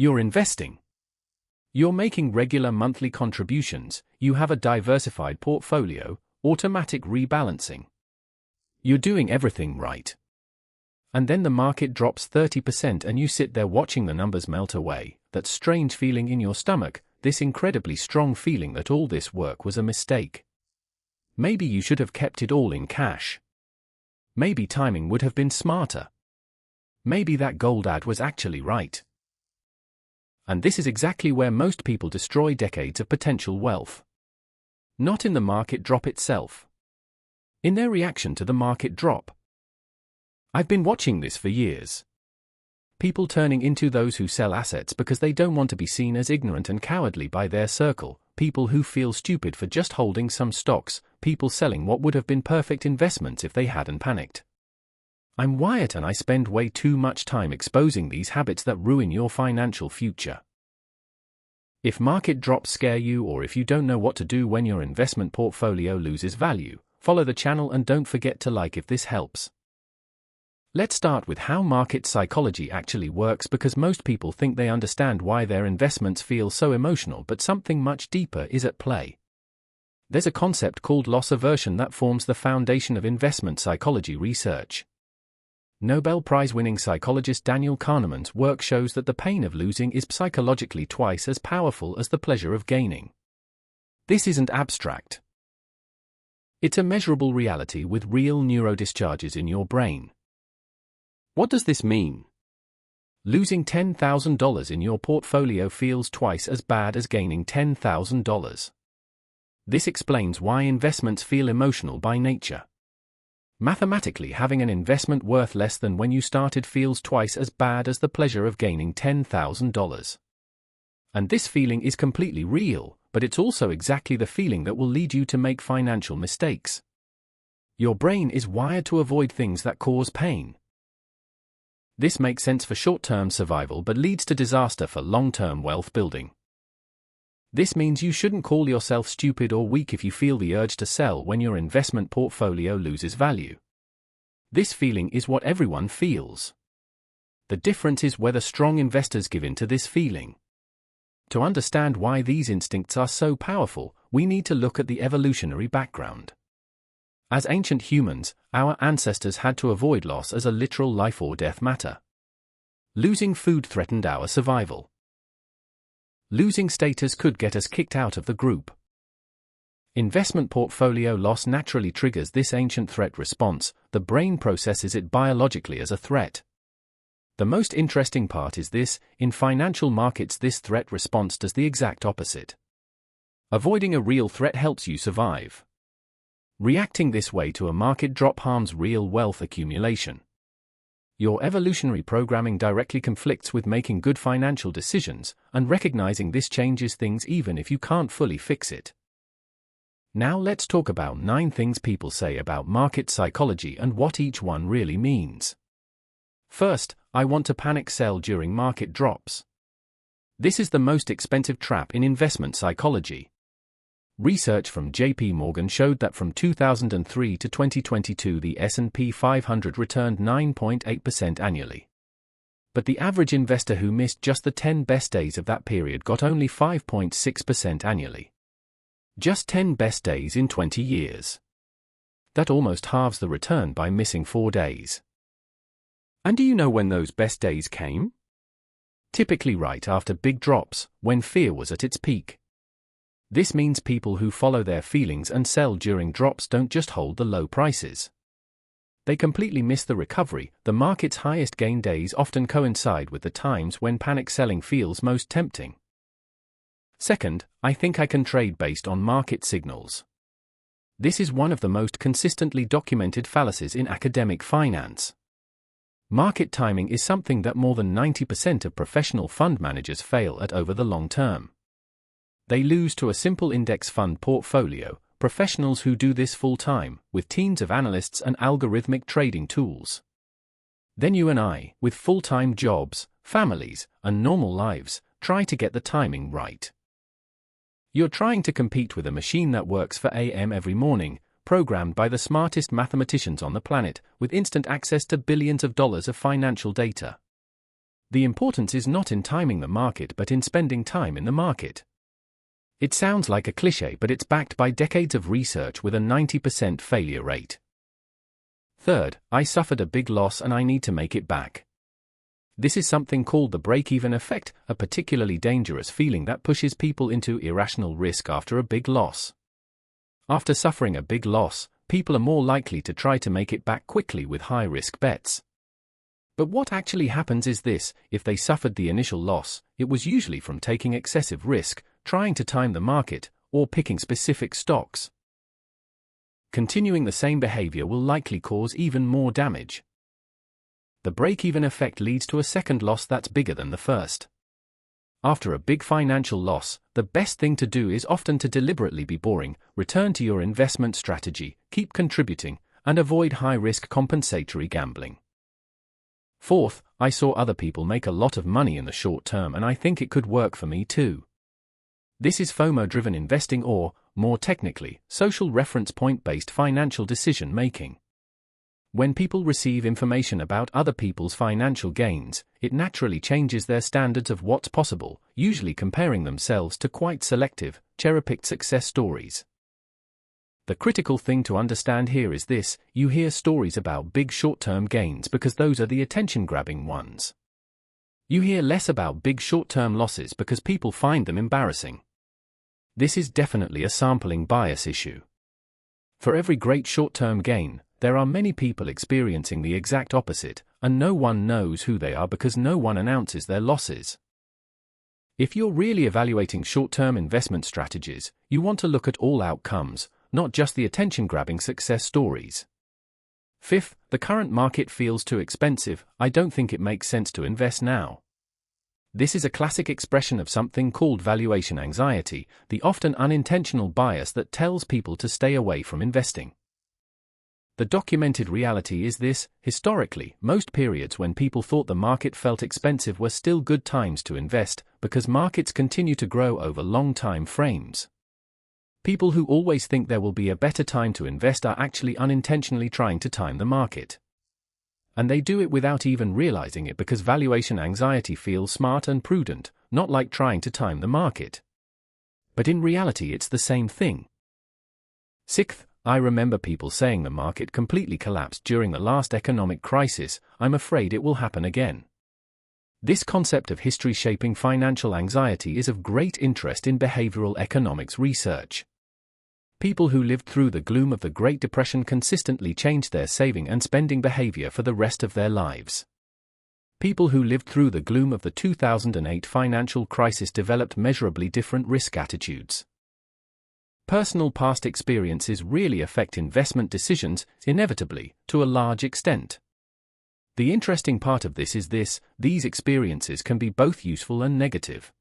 You're investing. You're making regular monthly contributions, you have a diversified portfolio, automatic rebalancing. You're doing everything right. And then the market drops 30% and you sit there watching the numbers melt away, that strange feeling in your stomach, this incredibly strong feeling that all this work was a mistake. Maybe you should have kept it all in cash. Maybe timing would have been smarter. Maybe that gold ad was actually right. And this is exactly where most people destroy decades of potential wealth. Not in the market drop itself. In their reaction to the market drop. I've been watching this for years. People turning into those who sell assets because they don't want to be seen as ignorant and cowardly by their circle, people who feel stupid for just holding some stocks, people selling what would have been perfect investments if they hadn't panicked. I'm Wyatt and I spend way too much time exposing these habits that ruin your financial future. If market drops scare you or if you don't know what to do when your investment portfolio loses value, follow the channel and don't forget to like if this helps. Let's start with how market psychology actually works because most people think they understand why their investments feel so emotional, but something much deeper is at play. There's a concept called loss aversion that forms the foundation of investment psychology research. Nobel Prize-winning psychologist Daniel Kahneman's work shows that the pain of losing is psychologically twice as powerful as the pleasure of gaining. This isn't abstract. It's a measurable reality with real neurodischarges in your brain. What does this mean? Losing $10,000 in your portfolio feels twice as bad as gaining $10,000. This explains why investments feel emotional by nature. Mathematically, having an investment worth less than when you started feels twice as bad as the pleasure of gaining $10,000. And this feeling is completely real, but it's also exactly the feeling that will lead you to make financial mistakes. Your brain is wired to avoid things that cause pain. This makes sense for short-term survival but leads to disaster for long-term wealth building. This means you shouldn't call yourself stupid or weak if you feel the urge to sell when your investment portfolio loses value. This feeling is what everyone feels. The difference is whether strong investors give in to this feeling. To understand why these instincts are so powerful, we need to look at the evolutionary background. As ancient humans, our ancestors had to avoid loss as a literal life or death matter. Losing food threatened our survival. Losing status could get us kicked out of the group. Investment portfolio loss naturally triggers this ancient threat response. The brain processes it biologically as a threat. The most interesting part is this: in financial markets, this threat response does the exact opposite. Avoiding a real threat helps you survive. Reacting this way to a market drop harms real wealth accumulation. Your evolutionary programming directly conflicts with making good financial decisions, and recognizing this changes things even if you can't fully fix it. Now let's talk about 9 things people say about market psychology and what each one really means. First, I want to panic sell during market drops. This is the most expensive trap in investment psychology. Research from JP Morgan showed that from 2003 to 2022 the S&P 500 returned 9.8% annually. But the average investor who missed just the 10 best days of that period got only 5.6% annually. Just 10 best days in 20 years. That almost halves the return by missing 4 days. And do you know when those best days came? Typically right after big drops, when fear was at its peak. This means people who follow their feelings and sell during drops don't just hold the low prices. They completely miss the recovery. The market's highest gain days often coincide with the times when panic selling feels most tempting. Second, I think I can trade based on market signals. This is one of the most consistently documented fallacies in academic finance. Market timing is something that more than 90% of professional fund managers fail at over the long term. They lose to a simple index fund portfolio, professionals who do this full-time, with teams of analysts and algorithmic trading tools. Then you and I, with full-time jobs, families, and normal lives, try to get the timing right. You're trying to compete with a machine that works for AM every morning, programmed by the smartest mathematicians on the planet, with instant access to billions of dollars of financial data. The importance is not in timing the market but in spending time in the market. It sounds like a cliché, but it's backed by decades of research with a 90% failure rate. Third, I suffered a big loss and I need to make it back. This is something called the break-even effect, a particularly dangerous feeling that pushes people into irrational risk after a big loss. After suffering a big loss, people are more likely to try to make it back quickly with high-risk bets. But what actually happens is this: if they suffered the initial loss, it was usually from taking excessive risk, trying to time the market, or picking specific stocks. Continuing the same behavior will likely cause even more damage. The break-even effect leads to a second loss that's bigger than the first. After a big financial loss, the best thing to do is often to deliberately be boring, return to your investment strategy, keep contributing, and avoid high-risk compensatory gambling. Fourth, I saw other people make a lot of money in the short term and I think it could work for me too. This is FOMO-driven investing, or, more technically, social reference point-based financial decision-making. When people receive information about other people's financial gains, it naturally changes their standards of what's possible, usually comparing themselves to quite selective, cherry-picked success stories. The critical thing to understand here is this: you hear stories about big short-term gains because those are the attention-grabbing ones. You hear less about big short-term losses because people find them embarrassing. This is definitely a sampling bias issue. For every great short-term gain, there are many people experiencing the exact opposite, and no one knows who they are because no one announces their losses. If you're really evaluating short-term investment strategies, you want to look at all outcomes, not just the attention-grabbing success stories. Fifth, the current market feels too expensive. I don't think it makes sense to invest now. This is a classic expression of something called valuation anxiety, the often unintentional bias that tells people to stay away from investing. The documented reality is this: historically, most periods when people thought the market felt expensive were still good times to invest, because markets continue to grow over long time frames. People who always think there will be a better time to invest are actually unintentionally trying to time the market. And they do it without even realizing it because valuation anxiety feels smart and prudent, not like trying to time the market. But in reality it's the same thing. Sixth, I remember people saying the market completely collapsed during the last economic crisis. I'm afraid it will happen again. This concept of history shaping financial anxiety is of great interest in behavioral economics research. People who lived through the gloom of the Great Depression consistently changed their saving and spending behavior for the rest of their lives. People who lived through the gloom of the 2008 financial crisis developed measurably different risk attitudes. Personal past experiences really affect investment decisions, inevitably, to a large extent. The interesting part of this is this: these experiences can be both useful and negative.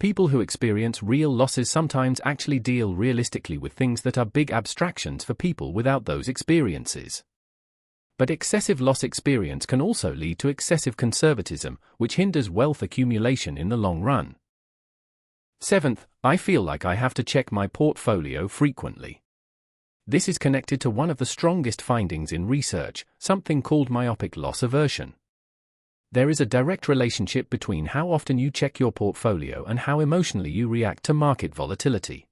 People who experience real losses sometimes actually deal realistically with things that are big abstractions for people without those experiences. But excessive loss experience can also lead to excessive conservatism, which hinders wealth accumulation in the long run. Seventh, I feel like I have to check my portfolio frequently. This is connected to one of the strongest findings in research, something called myopic loss aversion. There is a direct relationship between how often you check your portfolio and how emotionally you react to market volatility.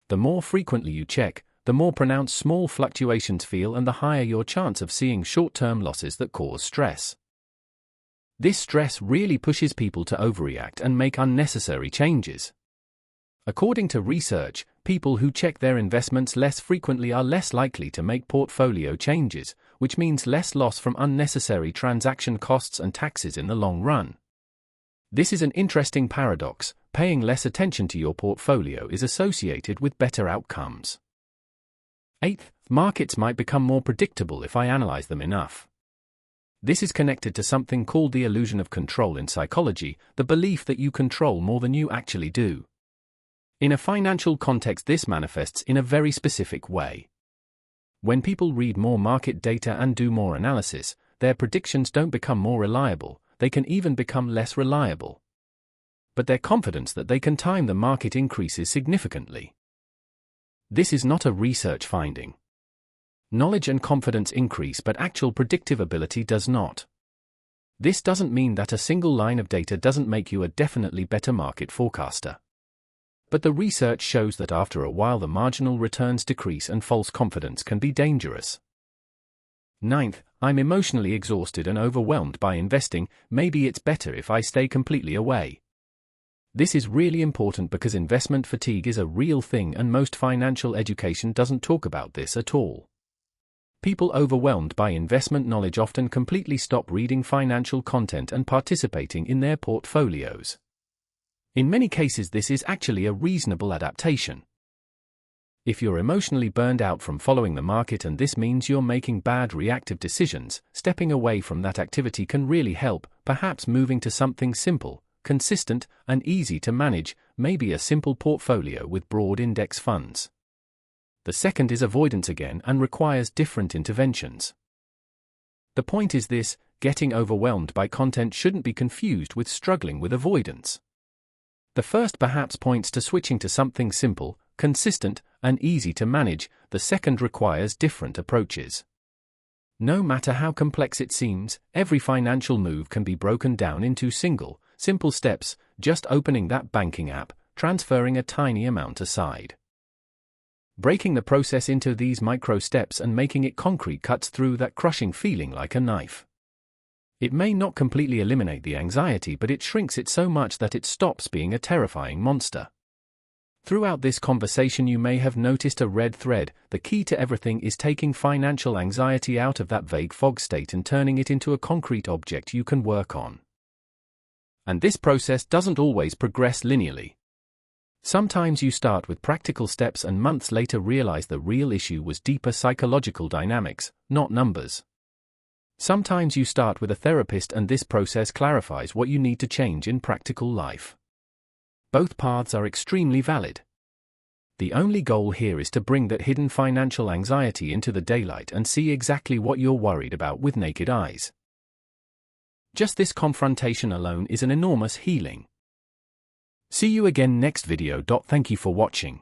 The more frequently you check, the more pronounced small fluctuations feel and the higher your chance of seeing short-term losses that cause stress. This stress really pushes people to overreact and make unnecessary changes. According to research, people who check their investments less frequently are less likely to make portfolio changes, which means less loss from unnecessary transaction costs and taxes in the long run. This is an interesting paradox. Paying less attention to your portfolio is associated with better outcomes. Eighth, markets might become more predictable if I analyze them enough. This is connected to something called the illusion of control in psychology, the belief that you control more than you actually do. In a financial context, this manifests in a very specific way. When people read more market data and do more analysis, their predictions don't become more reliable, they can even become less reliable. But their confidence that they can time the market increases significantly. This is not a research finding. Knowledge and confidence increase, but actual predictive ability does not. This doesn't mean that a single line of data doesn't make you a definitely better market forecaster. But the research shows that after a while the marginal returns decrease and false confidence can be dangerous. 9th, I'm emotionally exhausted and overwhelmed by investing, maybe it's better if I stay completely away. This is really important because investment fatigue is a real thing and most financial education doesn't talk about this at all. People overwhelmed by investment knowledge often completely stop reading financial content and participating in their portfolios. In many cases, this is actually a reasonable adaptation. If you're emotionally burned out from following the market and this means you're making bad reactive decisions, stepping away from that activity can really help, perhaps moving to something simple, consistent, and easy to manage, maybe a simple portfolio with broad index funds. The second is avoidance again and requires different interventions. The point is this: getting overwhelmed by content shouldn't be confused with struggling with avoidance. The first perhaps points to switching to something simple, consistent, and easy to manage. The second requires different approaches. No matter how complex it seems, every financial move can be broken down into simple steps, just opening that banking app, transferring a tiny amount aside. Breaking the process into these micro steps and making it concrete cuts through that crushing feeling like a knife. It may not completely eliminate the anxiety, but it shrinks it so much that it stops being a terrifying monster. Throughout this conversation you may have noticed a red thread: the key to everything is taking financial anxiety out of that vague fog state and turning it into a concrete object you can work on. And this process doesn't always progress linearly. Sometimes you start with practical steps and months later realize the real issue was deeper psychological dynamics, not numbers. Sometimes you start with a therapist and this process clarifies what you need to change in practical life. Both paths are extremely valid. The only goal here is to bring that hidden financial anxiety into the daylight and see exactly what you're worried about with naked eyes. Just this confrontation alone is an enormous healing. See you again next video. Thank you for watching.